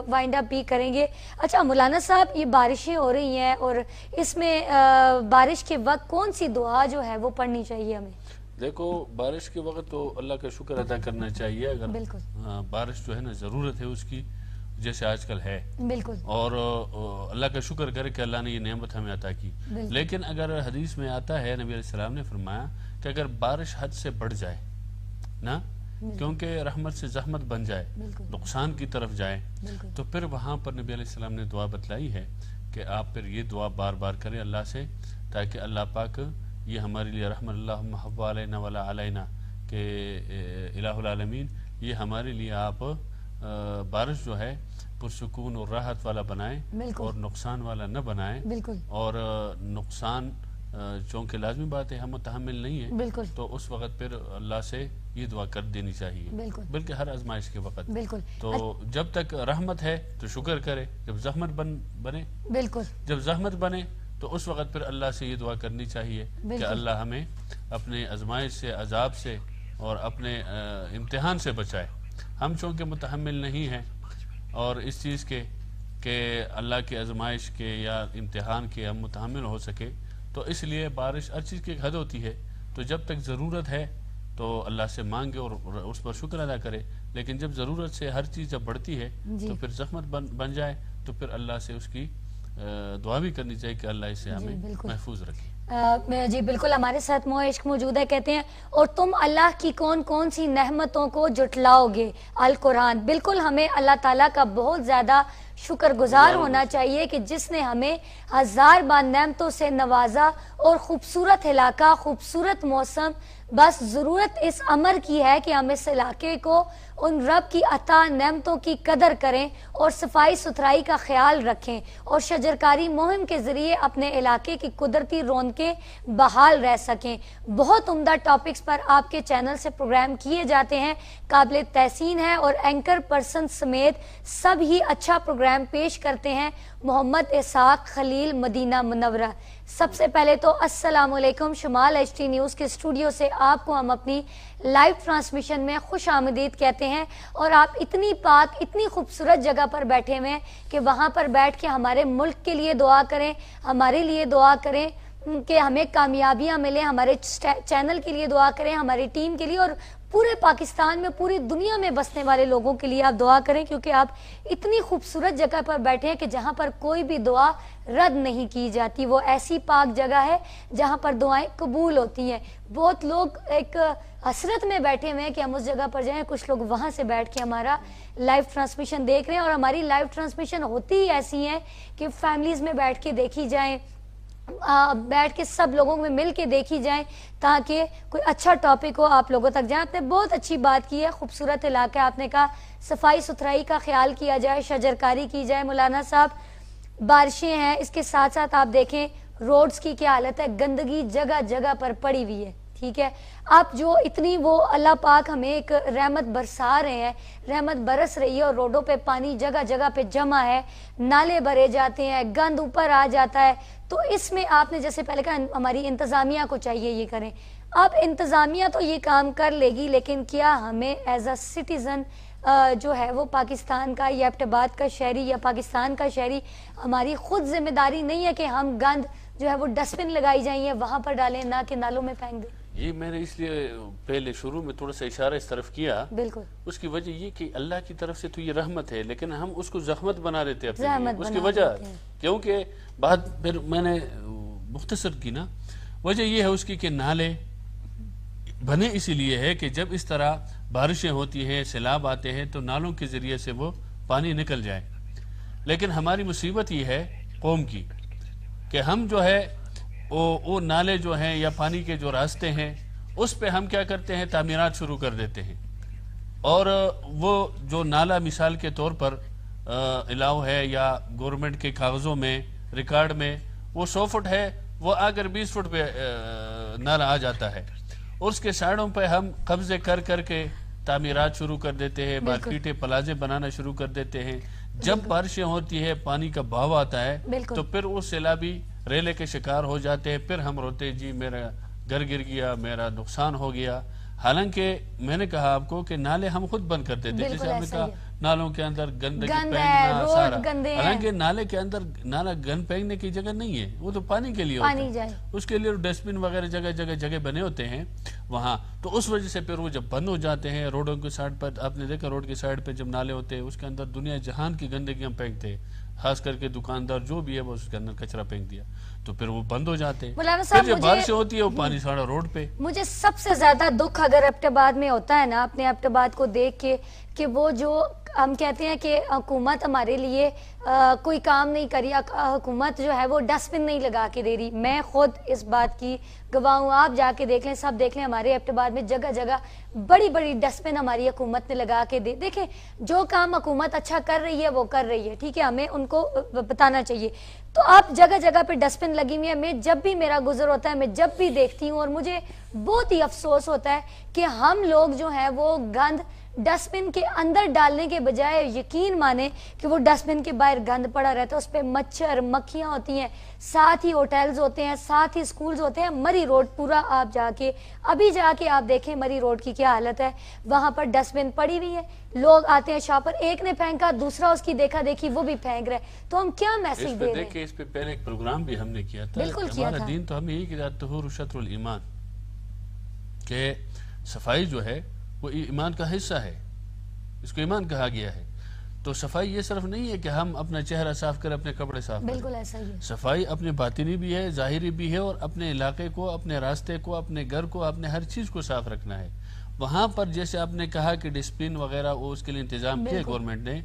Speaker 2: وائنڈ اپ بھی کریں گے۔ اچھا مولانا صاحب، یہ بارشیں ہو رہی ہیں اور اس میں بارش کے وقت کون سی دعا جو ہے وہ پڑھنی چاہیے ہمیں؟
Speaker 1: دیکھو بارش کے وقت تو اللہ کا شکر ادا کرنا چاہیے، اگر بارش جو ہے نا ضرورت ہے اس کی، جیسے آج کل ہے،
Speaker 2: بالکل،
Speaker 1: اور اللہ کا شکر کرے کہ اللہ نے یہ نعمت ہمیں عطا کی۔ لیکن اگر حدیث میں آتا ہے، نبی علیہ السلام نے فرمایا کہ اگر بارش حد سے بڑھ جائے نا، کیونکہ رحمت سے زحمت بن جائے، نقصان کی طرف جائے، تو پھر وہاں پر نبی علیہ السلام نے دعا بتلائی ہے کہ آپ پھر یہ دعا بار بار کریں اللہ سے، تاکہ اللہ پاک یہ ہمارے لیے رحمت اللہم حب علینا ولا علینا کہ الہ العالمین، یہ ہمارے لیے آپ بارش جو ہے پرسکون اور راحت والا بنائیں اور نقصان والا نہ بنائیں، اور نقصان چونکہ لازمی بات ہے ہم متحمل نہیں ہیں، تو اس وقت پھر اللہ سے یہ دعا کر دینی چاہیے، بلکہ ہر آزمائش کے وقت۔ تو جب تک رحمت ہے تو شکر کرے، جب زحمت بنے، جب زحمت بنے تو اس وقت پھر اللہ سے یہ دعا کرنی چاہیے کہ اللہ ہمیں اپنے آزمائش سے، عذاب سے اور اپنے امتحان سے بچائے۔ ہم چونکہ متحمل نہیں ہیں اور اس چیز کے کہ اللہ کے آزمائش کے یا امتحان کے ہم متحمل ہو سکے، تو اس لیے بارش ہر چیز کی ایک حد ہوتی ہے، تو جب تک ضرورت ہے تو اللہ سے مانگے اور اس پر شکر ادا کرے، لیکن جب ضرورت سے ہر چیز جب بڑھتی ہے تو پھر زحمت بن جائے تو پھر اللہ سے اس کی دعا بھی کرنی چاہیے کہ اللہ اسے ہمیں محفوظ رکھے۔
Speaker 2: جی بالکل، ہمارے ساتھ عشق موجود ہے، کہتے ہیں اور تم اللہ کی کون کون سی نعمتوں کو جھٹلاؤ گے، القرآن۔ بالکل ہمیں اللہ تعالیٰ کا بہت زیادہ شکر گزار ہونا چاہیے کہ جس نے ہمیں ہزار بار نعمتوں سے نوازا، اور خوبصورت علاقہ، خوبصورت موسم، بس ضرورت اس امر کی ہے کہ ہم اس علاقے کو ان رب کی عطا نعمتوں کی قدر کریں اور صفائی ستھرائی کا خیال رکھیں، اور شجرکاری مہم کے ذریعے اپنے علاقے کی قدرتی رونقیں بحال رہ سکیں۔ بہت عمدہ ٹاپکس پر آپ کے چینل سے پروگرام کیے جاتے ہیں، قابل تحسین ہے، اور اینکر پرسن سمیت سب ہی اچھا پروگرام پیش کرتے ہیں۔ محمد اسحاق خلیل، مدینہ منورہ۔ سب سے پہلے تو السلام علیکم، شمال ایچ ٹی نیوز کے اسٹوڈیو سے آپ کو ہم اپنی لائیو ٹرانسمیشن میں خوش آمدید کہتے ہیں، اور آپ اتنی پاک، اتنی خوبصورت جگہ پر بیٹھے ہوئے ہیں کہ وہاں پر بیٹھ کے ہمارے ملک کے لیے دعا کریں، ہمارے لیے دعا کریں کہ ہمیں کامیابیاں ملیں، ہمارے چینل کے لیے دعا کریں، ہماری ٹیم کے لیے، اور پورے پاکستان میں، پوری دنیا میں بسنے والے لوگوں کے لیے آپ دعا کریں، کیونکہ آپ اتنی خوبصورت جگہ پر بیٹھے ہیں کہ جہاں پر کوئی بھی دعا رد نہیں کی جاتی۔ وہ ایسی پاک جگہ ہے جہاں پر دعائیں قبول ہوتی ہیں۔ بہت لوگ ایک حسرت میں بیٹھے ہوئے ہیں کہ ہم اس جگہ پر جائیں، کچھ لوگ وہاں سے بیٹھ کے ہمارا لائیو ٹرانسمیشن دیکھ رہے ہیں، اور ہماری لائیو ٹرانسمیشن ہوتی ہی ایسی ہیں کہ فیملیز میں بیٹھ کے دیکھی جائیں، بیٹھ کے سب لوگوں میں مل کے دیکھی جائیں، تاکہ کوئی اچھا ٹاپک ہو آپ لوگوں تک جائیں۔ آپ نے بہت اچھی بات کی ہے، خوبصورت علاقہ، آپ نے کہا صفائی ستھرائی کا خیال کیا جائے، شجرکاری کی جائے۔ مولانا صاحب بارشیں ہیں، اس کے ساتھ ساتھ آپ دیکھیں روڈز کی کیا حالت ہے، گندگی جگہ جگہ پر پڑی ہوئی ہے، ٹھیک ہے. اب جو اتنی وہ اللہ پاک ہمیں ایک رحمت برسا رہے ہیں، رحمت برس رہی ہے اور روڈوں پہ پانی جگہ جگہ پہ جمع ہے، نالے بھرے جاتے ہیں، گند اوپر آ جاتا ہے. تو اس میں آپ نے جیسے پہلے کہا ہماری انتظامیہ کو چاہیے یہ کریں. اب انتظامیہ تو یہ کام کر لے گی، لیکن کیا ہمیں ایز اے سٹیزن جو ہے وہ پاکستان کا یا ایبٹ آباد کا شہری یا پاکستان کا شہری، ہماری خود ذمہ داری نہیں ہے کہ ہم گند جو ہے وہ ڈسٹ بن لگائی جائیں وہاں پر ڈالیں، نہ کہ نالوں میں پھینک دیں؟
Speaker 1: یہ میں نے اس لیے پہلے شروع میں تھوڑا سا اشارہ اس طرف کیا،
Speaker 2: بالکل
Speaker 1: اس کی وجہ یہ کہ اللہ کی طرف سے تو یہ رحمت ہے، لیکن ہم اس کو زحمت بنا دیتے اپنے لیے. اس کی وجہ کیونکہ بات پھر میں نے مختصر کی نا، وجہ یہ ہے اس کی کہ نالے بنے اسی لیے ہے کہ جب اس طرح بارشیں ہوتی ہیں، سیلاب آتے ہیں، تو نالوں کے ذریعے سے وہ پانی نکل جائے. لیکن ہماری مصیبت یہ ہے قوم کی کہ ہم جو ہے وہ نالے جو ہیں یا پانی کے جو راستے ہیں اس پہ ہم کیا کرتے ہیں، تعمیرات شروع کر دیتے ہیں. اور وہ جو نالا مثال کے طور پر الاؤ ہے یا گورنمنٹ کے کاغذوں میں ریکارڈ میں وہ 100 فٹ ہے، وہ اگر 20 فٹ پہ نالا آ جاتا ہے. اس کے سائڈوں پہ ہم قبضے کر کر کے تعمیرات شروع کر دیتے ہیں، مارکیٹیں پلازے بنانا شروع کر دیتے ہیں. جب بارشیں ہوتی ہے، پانی کا بہاؤ آتا ہے، تو پھر وہ سیلابی ریلے کے شکار ہو جاتے ہیں. پھر ہم روتے جی میرا گھر گر گیا، میرا نقصان ہو گیا. حالانکہ میں نے کہا آپ کو کہ نالے ہم خود بند کر دیتے ہیں، جیسے آپ نے کہا نالوں کے اندر گندگی پھینکنا سارا. حالانکہ نالے کے اندر نالا گند پھینکنے کی جگہ نہیں ہے، وہ تو پانی کے لیے ہوتا ہے. اس کے لیے ڈسٹ بن وغیرہ جگہ بنے ہوتے ہیں وہاں. تو اس وجہ سے پھر وہ جب بند ہو جاتے ہیں روڈوں کے سائڈ پر، آپ نے دیکھا روڈ کے سائڈ پہ جب نالے ہوتے ہیں اس کے اندر دنیا جہان کی گندگی ہم پھینکتے ہیں، خاص کر کے دکاندار جو بھی ہے وہ اس کے اندر کچرا پھینک دیا، تو پھر وہ بند ہو جاتے ہیں. پھر جب بارش ہوتی ہے وہ پانی سارا روڈ پہ.
Speaker 2: مجھے سب سے زیادہ دکھ اگر ایبٹ آباد میں ہوتا ہے نا، اپنے ایبٹ آباد کو دیکھ کے، کہ وہ جو ہم کہتے ہیں کہ حکومت ہمارے لیے کوئی کام نہیں کری، حکومت جو ہے وہ ڈسٹ بن نہیں لگا کے دے رہی. میں خود اس بات کی گواہ ہوں، آپ جا کے دیکھ لیں، سب دیکھ لیں، ہمارے ایبٹ آباد میں جگہ جگہ بڑی بڑی ڈسٹ بن ہماری حکومت نے لگا کے دے. دیکھیں جو کام حکومت اچھا کر رہی ہے وہ کر رہی ہے، ٹھیک ہے، ہمیں ان کو بتانا چاہیے. تو آپ جگہ جگہ پہ ڈسٹ بن لگی ہوئی ہے. میں جب بھی میرا گزر ہوتا ہے، میں جب بھی دیکھتی ہوں اور مجھے بہت ہی افسوس ہوتا ہے کہ ہم لوگ جو ہیں وہ گند ڈسٹ بن کے اندر ڈالنے کے بجائے یقین مانیں کہ وہ ڈسٹ بن کے باہر گند پڑا رہتا ہے، اس پہ مچھر مکھیاں ہوتی ہیں، ساتھ ہی ہوٹلز ہوتے ہیں، ساتھ ہی سکولز ہوتے ہیں. مری روڈ پورا آپ ابھی جا کے آپ دیکھیں مری روڈ کی کیا حالت ہے. وہاں پر ڈسٹ بن پڑی ہوئی ہے، لوگ آتے ہیں شاپ پر، ایک نے پھینکا دوسرا اس کی دیکھا دیکھی وہ بھی پھینک رہے. تو ہم کیا میسج دے رہے ہیں؟
Speaker 1: اس پہ پہلے ایک پروگرام بھی ہم نے کیا تھا. ہمارا دین تو ہمیں یہی کہتا ہے طہور شطر الایمان، کہ صفائی جو ہے وہ ایمان کا حصہ ہے، اس کو ایمان کہا گیا ہے. تو صفائی یہ صرف نہیں ہے کہ ہم اپنا چہرہ صاف کریں، اپنے کپڑے صاف کریں.
Speaker 2: بالکل ایسا ہی ہے.
Speaker 1: صفائی اپنے باطنی بھی ہے، ظاہری بھی ہے، اور اپنے علاقے کو، اپنے راستے کو، اپنے گھر کو، اپنے ہر چیز کو صاف رکھنا ہے. وہاں پر جیسے آپ نے کہا کہ ڈسپلن وغیرہ وہ اس کے لیے انتظام کیے گورنمنٹ نے.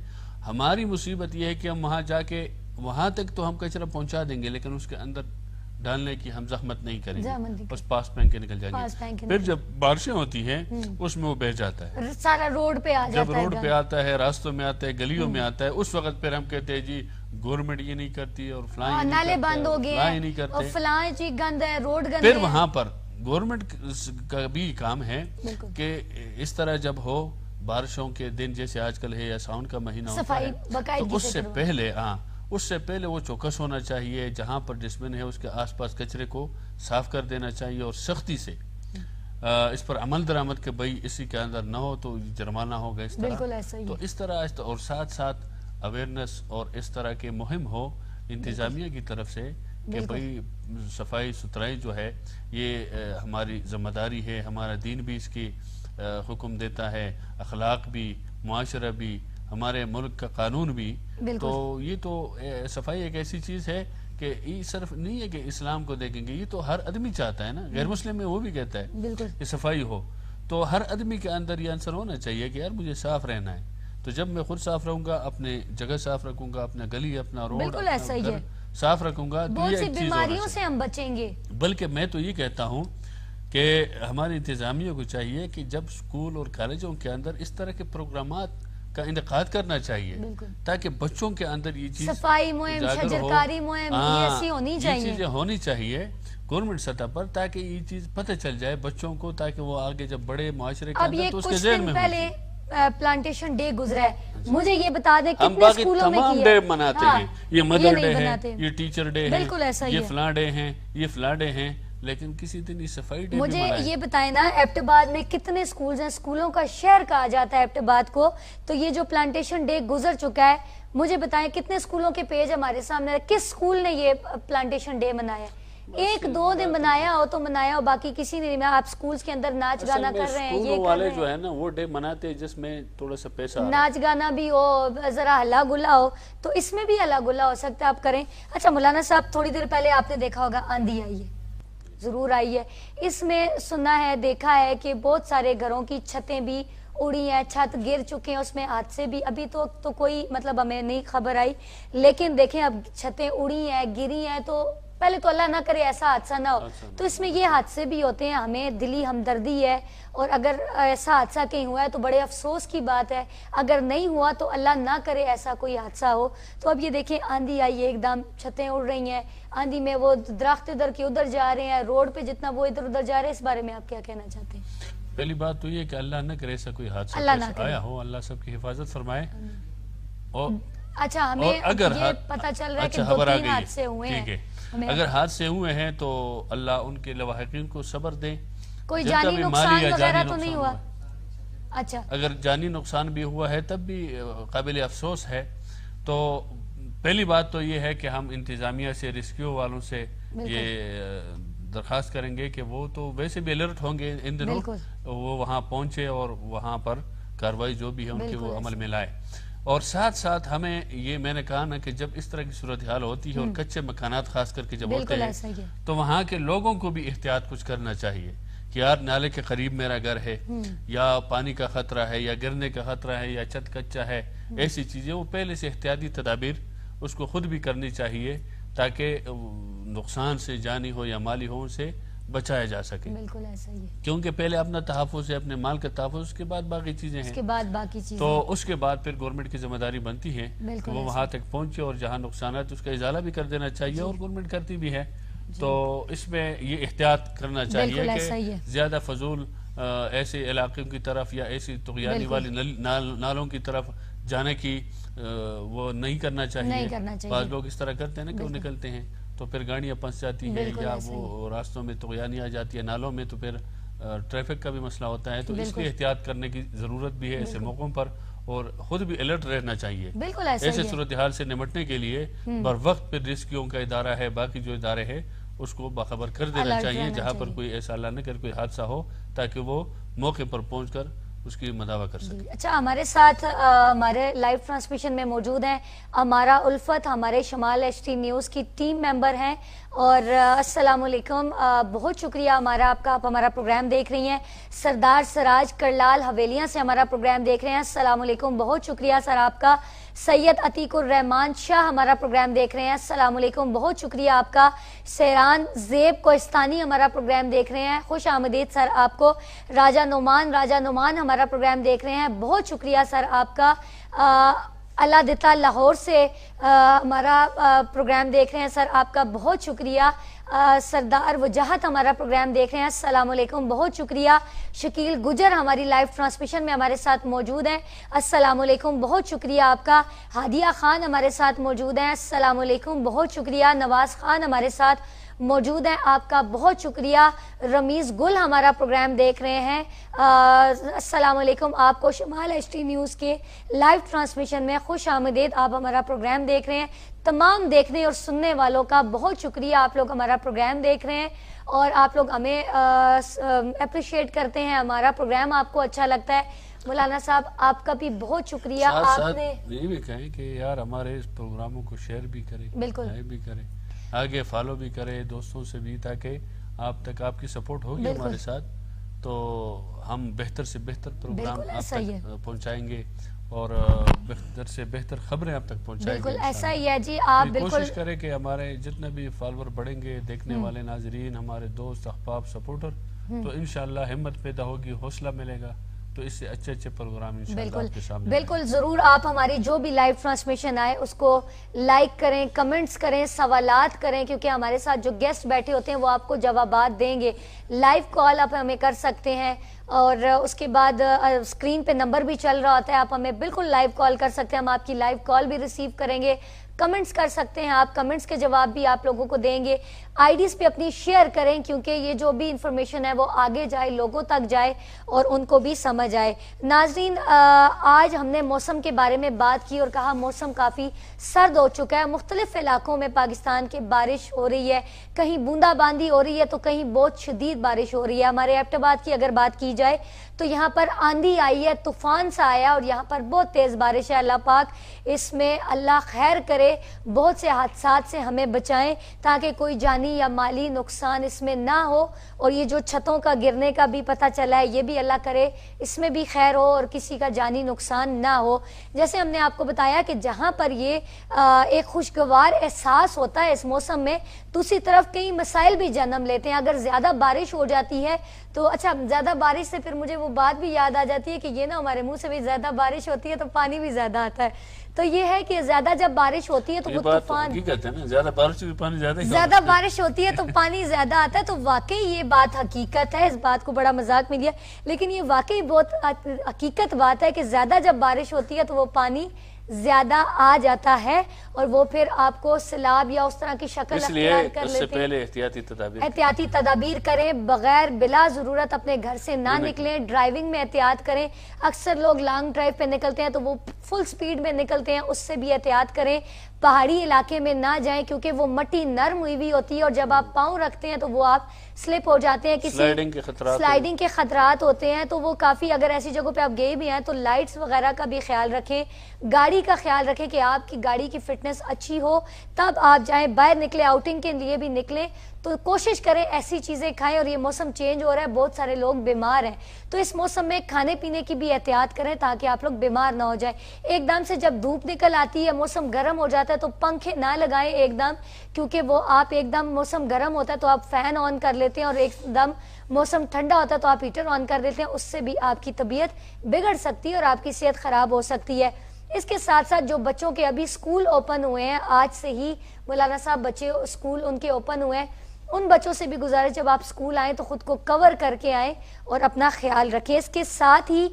Speaker 1: ہماری مصیبت یہ ہے کہ ہم وہاں جا کے وہاں تک تو ہم کچرا پہنچا دیں گے، لیکن اس کے اندر ڈالنے کی ہم زحمت نہیں کریں گے، بس پاس پھینک کے نکل جائیں گے. پھر جب بارشیں ہوتی ہیں اس میں وہ بہ جاتا ہے،
Speaker 2: سارا روڈ پہ آ جاتا ہے.
Speaker 1: جب روڈ پہ آتا ہے، راستوں میں آتا ہے، گلیوں میں آتا ہے، اس وقت پھر ہم کہتے ہیں جی گورنمنٹ یہ نہیں کرتی اور فلاں
Speaker 2: نالے بند ہو گئے ہیں اور فلاں چیز گند ہے، روڈ گند ہے.
Speaker 1: پھر وہاں پر گورنمنٹ کا بھی کام ہے کہ اس طرح جب ہو بارشوں کے دن جیسے آج کل ہے یا ساون کا مہینہ ہوتا ہے، تو اس سے پہلے وہ چوکس ہونا چاہیے. جہاں پر ڈسٹبن ہے اس کے آس پاس کچرے کو صاف کر دینا چاہیے اور سختی سے اس پر عمل درآمد کہ بھئی اسی کے اندر نہ ہو تو جرمانہ ہوگا. اس طرح تو اس طرح اور ساتھ ساتھ اویئرنس اور اس طرح کے مہم ہو انتظامیہ کی طرف سے کہ بھئی صفائی ستھرائی جو ہے یہ ہماری ذمہ داری ہے. ہمارا دین بھی اس کی حکم دیتا ہے، اخلاق بھی، معاشرہ بھی، ہمارے ملک کا قانون بھی. تو یہ تو صفائی ایک ایسی چیز ہے کہ یہ صرف نہیں ہے کہ اسلام کو دیکھیں گے، یہ تو ہر آدمی چاہتا ہے نا. غیر مسلم میں وہ بھی کہتا ہے کہ صفائی ہو، تو ہر آدمی کے اندر یہ عنصر ہونا چاہیے کہ یار مجھے صاف رہنا ہے. تو جب میں خود صاف رہوں گا، اپنے جگہ صاف رکھوں گا، اپنا گلی، اپنا روڈ صاف رکھوں گا، تو یہ ایک چیز
Speaker 2: بیماریوں سے ہم بچیں گے.
Speaker 1: بلکہ میں تو یہ کہتا ہوں کہ ہماری انتظامیہ کو چاہیے کہ جب سکول اور کالجوں کے اندر اس طرح کے پروگرامات کا انعقاد کرنا چاہیے تاکہ بچوں کے اندر یہ چیز
Speaker 2: صفائی مہم، شجرکاری مہم ایسی ہونی چاہیے،
Speaker 1: یہ چیزیں ہونی چاہیے گورنمنٹ سطح پر، تاکہ یہ چیز پتہ چل جائے بچوں کو، تاکہ وہ آگے جب بڑے معاشرے کے اندر تو اس کے ذہن میں ہو۔
Speaker 2: پہلے پلانٹیشن ڈے گزرا ہے، مجھے یہ بتا دیں
Speaker 1: ہم
Speaker 2: کتنے
Speaker 1: باقی
Speaker 2: اسکولوں میں
Speaker 1: تمام ڈے مناتے ہیں، یہ مدر ڈے ہے، یہ ٹیچر ڈے ہے، یہ فلاں ڈے ہیں، یہ فلاں ڈے ہیں، لیکن کسی دن یہ صفائی ڈے بھی
Speaker 2: مجھے
Speaker 1: منائے۔
Speaker 2: یہ بتائیں نا، ایبٹ آباد میں کتنے سکولز ہیں، سکولوں کا شہر کہا جاتا ہے ایبٹ آباد کو، تو یہ جو پلانٹیشن ڈے گزر چکا ہے، مجھے بتائیں کتنے سکولوں کے پیج ہمارے سامنے، کس سکول نے یہ پلانٹیشن ڈے منایا ہے؟ ایک دو دن منایا ہو تو منایا ہو، باقی کسی نے نہیں۔ آپ سکولز کے اندر ناچ گانا کر رہے ہیں،
Speaker 1: سکولوں والے جو ہے نا وہ ڈے مناتے ہیں جس میں تھوڑا سا پیسہ
Speaker 2: ناچ گانا بھی ہو، ذرا ہلا گلا ہو، تو اس میں بھی ہلا گلا ہو سکتا ہے، آپ کریں۔ اچھا مولانا صاحب، تھوڑی دیر پہلے آپ نے دیکھا ہوگا آندھی آئی ہے، ضرور آئی ہے، اس میں سنا ہے، دیکھا ہے کہ بہت سارے گھروں کی چھتیں بھی اڑی ہیں، چھت گر چکے ہیں، اس میں حادثے بھی ابھی تو کوئی مطلب ہمیں نہیں خبر آئی، لیکن دیکھیں اب چھتیں اڑی ہیں، گری ہیں، تو پہلے تو اللہ نہ کرے ایسا حادثہ نہ ہو، تو اس میں یہ حادثے بھی ہوتے ہیں، ہمیں دلی ہمدردی ہے، اور اگر ایسا حادثہ کہیں ہوا ہے تو بڑے افسوس کی بات ہے، اگر نہیں ہوا تو اللہ نہ کرے ایسا کوئی حادثہ ہو۔ تو اب یہ دیکھیں آندھی آئی ہے، ایک دم چھتیں اڑ رہی ہیں، آندھی میں وہ درخت ادھر کے ادھر جا رہے ہیں، روڈ پہ جتنا وہ ادھر ادھر جا رہے ہیں، اس بارے میں آپ کیا کہنا چاہتے ہیں؟
Speaker 1: پہلی بات تو یہ کہ اللہ نہ کرے ایسا کوئی حادثہ آیا ہو، اللہ سب کی حفاظت فرمائے۔ اور
Speaker 2: اچھا ہمیں یہ پتہ چل رہا ہے کہ 2-3 حادثے ہوئے ہیں،
Speaker 1: اگر حادثے ہوئے ہیں تو اللہ ان کے لواحقین کو صبر دیں،
Speaker 2: کوئی جانی نقصان وغیرہ تو نہیں ہوا؟ اچھا
Speaker 1: اگر جانی نقصان بھی ہوا ہے تب بھی قابل افسوس ہے۔ تو پہلی بات تو یہ ہے کہ ہم انتظامیہ سے، ریسکیو والوں سے یہ درخواست کریں گے کہ وہ تو ویسے بھی الرٹ ہوں گے ان دنوں، وہ وہاں پہنچے اور وہاں پر کارروائی جو بھی ہے ان کی وہ عمل میں لائے۔ اور ساتھ ساتھ ہمیں یہ میں نے کہا نا کہ جب اس طرح کی صورتحال ہوتی ہے اور کچے مکانات خاص کر کے جب ہوتے ہیں تو وہاں کے لوگوں کو بھی احتیاط کچھ کرنا چاہیے کہ یار نالے کے قریب میرا گھر ہے، یا پانی کا خطرہ ہے، یا گرنے کا خطرہ ہے، یا چھت کچا ہے، ایسی چیزیں وہ پہلے سے احتیاطی تدابیر اس کو خود بھی کرنی چاہیے تاکہ نقصان سے جانی ہو یا مالی ہو ان سے بچایا جا سکے۔
Speaker 2: بالکل ایسا ہی ہے،
Speaker 1: کیونکہ پہلے اپنا تحفظ ہے، اپنے مال کا تحفظ، اس کے بعد باقی چیزیں ہیں، تو اس کے بعد پھر گورنمنٹ کی ذمہ داری بنتی ہے کہ وہ وہاں تک پہنچے اور جہاں نقصانات اس کا ازالہ بھی کر دینا چاہیے، اور گورنمنٹ کرتی بھی ہے۔ تو اس میں یہ احتیاط کرنا چاہیے کہ زیادہ فضول ایسے علاقوں کی طرف یا ایسی طغیانی والی نالوں کی طرف جانے کی وہ نہیں کرنا چاہیے۔ بعض لوگ اس طرح کرتے ہیں نا کہ وہ نکلتے ہیں تو پھر گاڑیاں پھنس جاتی ہیں، یا وہ راستوں میں طغیانی آ جاتی ہے، نالوں میں، تو پھر ٹریفک کا بھی مسئلہ ہوتا ہے۔ تو اس لیے احتیاط کرنے کی ضرورت بھی ہے ایسے موقعوں پر، اور خود بھی الرٹ رہنا چاہیے ایسے صورتحال سے نمٹنے کے لیے۔ بر وقت پھر ریسکیو کا ادارہ ہے، باقی جو ادارے ہیں اس کو باخبر کر دینا چاہیے جہاں پر کوئی ایسا اللہ نہ کرے کوئی حادثہ ہو، تاکہ وہ موقع پر پہنچ کر اس کی مداوع کر سکے۔
Speaker 2: اچھا ہمارے ساتھ ہمارے لائیو ٹرانسمیشن میں موجود ہیں ہمارا الفت، ہمارے شمال ایچ ٹی نیوز کی ٹیم ممبر ہیں، اور السلام علیکم، بہت شکریہ ہمارا آپ کا، آپ ہمارا پروگرام دیکھ رہی ہیں۔ سردار سراج کرلال حویلیاں سے ہمارا پروگرام دیکھ رہے ہیں، السلام علیکم، بہت شکریہ سر آپ کا۔ سید عتیق الرحمان شاہ ہمارا پروگرام دیکھ رہے ہیں، السلام علیکم، بہت شکریہ آپ کا۔ سیران زیب کوہستانی ہمارا پروگرام دیکھ رہے ہیں، خوش آمدید سر آپ کو۔ راجہ نعمان ہمارا پروگرام دیکھ رہے ہیں، بہت شکریہ سر آپ کا۔ اللہ دتا لاہور سے ہمارا پروگرام دیکھ رہے ہیں سر، آپ کا بہت شکریہ۔ سردار وجاہت ہمارا پروگرام دیکھ رہے ہیں، السلام علیکم، بہت شکریہ۔ شکیل گجر ہماری لائیو ٹرانسمیشن میں ہمارے ساتھ موجود ہیں، السلام علیکم، بہت شکریہ آپ کا۔ ہادیہ خان ہمارے ساتھ موجود ہیں، السلام علیکم، بہت شکریہ۔ نواز خان ہمارے ساتھ موجود ہیں، آپ کا بہت شکریہ۔ رمیز گل ہمارا پروگرام دیکھ رہے ہیں، السلام علیکم، آپ کو شمال ایچ ٹی نیوز کے لائیو ٹرانسمیشن میں خوش آمدید، آپ ہمارا پروگرام دیکھ رہے ہیں۔ تمام دیکھنے اور سننے والوں کا بہت شکریہ، آپ لوگ ہمارا پروگرام دیکھ رہے ہیں اور آپ لوگ ہمیں اپریشیٹ کرتے ہیں، ہمارا پروگرام آپ کو اچھا لگتا ہے۔ مولانا صاحب آپ کا بھی بہت شکریہ، آپ نے
Speaker 1: یہ بھی کہیں کہ یار ہمارے اس پروگراموں کو شیئر بھی کریں،
Speaker 2: بالکل
Speaker 1: بھی کریں، آگے فالو بھی کریں دوستوں سے بھی، تاکہ آپ تک آپ کی سپورٹ ہوگی ہمارے ساتھ تو ہم بہتر سے بہتر پروگرام آپ تک پہنچائیں گے اور بہتر سے بہتر خبریں آپ تک پہنچائیں گے۔
Speaker 2: بالکل ایسا ہی ہے جی، آپ بالکل
Speaker 1: کوشش کریں کہ ہمارے جتنے بھی فالوور بڑھیں گے، دیکھنے والے ناظرین، ہمارے دوست احباب سپورٹر، تو انشاءاللہ ہمت پیدا ہوگی، حوصلہ ملے گا، تو اس سے اچھے اچھے پروگرام انشاءاللہ آپ کے سامنے
Speaker 2: بالکل ضرور آپ ہماری جو بھی لائیو ٹرانسمیشن آئے اس کو لائک کریں، کمنٹس کریں، سوالات کریں، کیونکہ ہمارے ساتھ جو گیسٹ بیٹھے ہوتے ہیں وہ آپ کو جوابات دیں گے. لائیو کال آپ ہمیں کر سکتے ہیں، اور اس کے بعد اسکرین پہ نمبر بھی چل رہا ہوتا ہے، آپ ہمیں بالکل لائیو کال کر سکتے ہیں، ہم آپ کی لائیو کال بھی ریسیو کریں گے. کمنٹس کر سکتے ہیں آپ، کمنٹس کے جواب بھی آپ لوگوں کو دیں گے. آئی ڈیز پہ اپنی شیئر کریں، کیونکہ یہ جو بھی انفارمیشن ہے وہ آگے جائے، لوگوں تک جائے اور ان کو بھی سمجھ آئے. ناظرین، آج ہم نے موسم کے بارے میں بات کی اور کہا موسم کافی سرد ہو چکا ہے. مختلف علاقوں میں پاکستان کے بارش ہو رہی ہے، کہیں بوندا باندی ہو رہی ہے تو کہیں بہت شدید بارش ہو رہی ہے. ہمارے ایبٹ آباد کی اگر بات کی جائے تو یہاں پر آندھی آئی ہے، طوفان سا آیا اور یہاں پر بہت تیز بارش ہے. اللہ پاک اس میں اللہ خیر کرے، بہت سے حادثات سے ہمیں بچائیں تاکہ کوئی جانی یا مالی نقصان اس میں نہ ہو. اور یہ جو چھتوں کا گرنے کا بھی پتہ چلا ہے، یہ بھی اللہ کرے اس میں بھی خیر ہو اور کسی کا جانی نقصان نہ ہو. جیسے ہم نے آپ کو بتایا کہ جہاں پر یہ ایک خوشگوار احساس ہوتا ہے اس موسم میں، دوسری طرف کئی مسائل بھی جنم لیتے ہیں. اگر زیادہ بارش ہو جاتی ہے تو اچھا، زیادہ بارش سے پھر مجھے وہ بات بھی یاد آ جاتی ہے کہ یہ نا ہمارے منہ سے بھی زیادہ بارش ہوتی ہے تو پانی بھی زیادہ آتا ہے. تو یہ ہے کہ زیادہ جب بارش ہوتی ہے تو وہ طوفان،
Speaker 1: زیادہ بارش بھی پانی
Speaker 2: زیادہ بارش ہوتی ہے تو پانی زیادہ آتا ہے. تو واقعی یہ بات حقیقت ہے، اس بات کو بڑا مذاق میں لیا لیکن یہ واقعی بہت حقیقت بات ہے کہ زیادہ جب بارش ہوتی ہے تو وہ پانی زیادہ آ جاتا ہے اور وہ پھر آپ کو سیلاب یا اس طرح کی شکل اختیار کر لیتے ہیں. اس سے
Speaker 1: پہلے
Speaker 2: احتیاطی تدابیر کریں، بغیر بلا ضرورت اپنے گھر سے نہ نکلیں. ڈرائیونگ میں احتیاط کریں. اکثر لوگ لانگ ڈرائیو پہ نکلتے ہیں تو وہ فل سپیڈ میں نکلتے ہیں، اس سے بھی احتیاط کریں. پہاڑی علاقے میں نہ جائیں کیونکہ وہ مٹی نرم ہوئی ہوئی ہوتی ہے اور جب آپ پاؤں رکھتے ہیں تو وہ آپ سلپ ہو جاتے ہیں، کسی سلائیڈنگ کے خطرات ہوتے ہیں. تو وہ کافی، اگر ایسی جگہوں پہ آپ گئے بھی ہیں تو لائٹس وغیرہ کا بھی خیال رکھیں. گاڑی کا خیال رکھیں کہ آپ کی گاڑی کی فٹنس اچھی ہو تب آپ جائیں. باہر نکلے، آؤٹنگ کے لیے بھی نکلیں تو کوشش کریں ایسی چیزیں کھائیں. اور یہ موسم چینج ہو رہا ہے، بہت سارے لوگ بیمار ہیں تو اس موسم میں کھانے پینے کی بھی احتیاط کریں تاکہ آپ لوگ بیمار نہ ہو جائیں. ایک دم سے جب دھوپ نکل آتی ہے، موسم گرم ہو جاتا ہے تو پنکھے نہ لگائیں ایک دم، کیونکہ وہ آپ ایک دم موسم گرم ہوتا ہے تو آپ فین آن کر لیتے ہیں اور ایک دم موسم ٹھنڈا ہوتا ہے تو آپ ہیٹر آن کر دیتے ہیں. اس سے بھی آپ کی طبیعت بگڑ سکتی ہے اور آپ کی صحت خراب ہو سکتی ہے. اس کے ساتھ ساتھ جو بچوں کے ابھی سکول اوپن ہوئے ہیں، آج سے ہی مولانا صاحب بچے سکول ان کے اوپن ہوئے ہیں، ان بچوں سے بھی گزارش جب آپ سکول آئیں تو خود کو کور کر کے آئیں اور اپنا خیال رکھیں. اس کے ساتھ ہی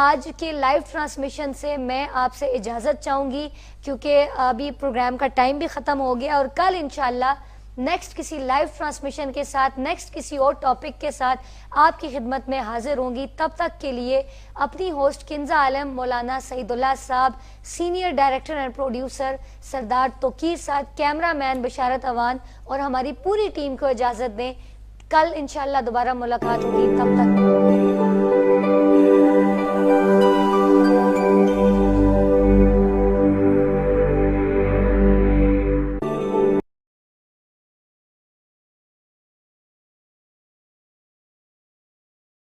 Speaker 2: آج کے لائیو ٹرانسمیشن سے میں آپ سے اجازت چاہوں گی کیونکہ ابھی پروگرام کا ٹائم بھی ختم ہو گیا اور کل انشاءاللہ نیکسٹ کسی لائیو ٹرانسمیشن کے ساتھ، نیکسٹ کسی اور ٹاپک کے ساتھ آپ کی خدمت میں حاضر ہوں گی. تب تک کے لیے اپنی ہوسٹ کنزہ عالم مولانا سعید اللہ صاحب، سینئر ڈائریکٹر اینڈ پروڈیوسر سردار توقیر صاحب، کیمرہ مین بشارت اوان اور ہماری پوری ٹیم کو اجازت دیں. کل انشاءاللہ دوبارہ ملاقات ہوگی. تب تک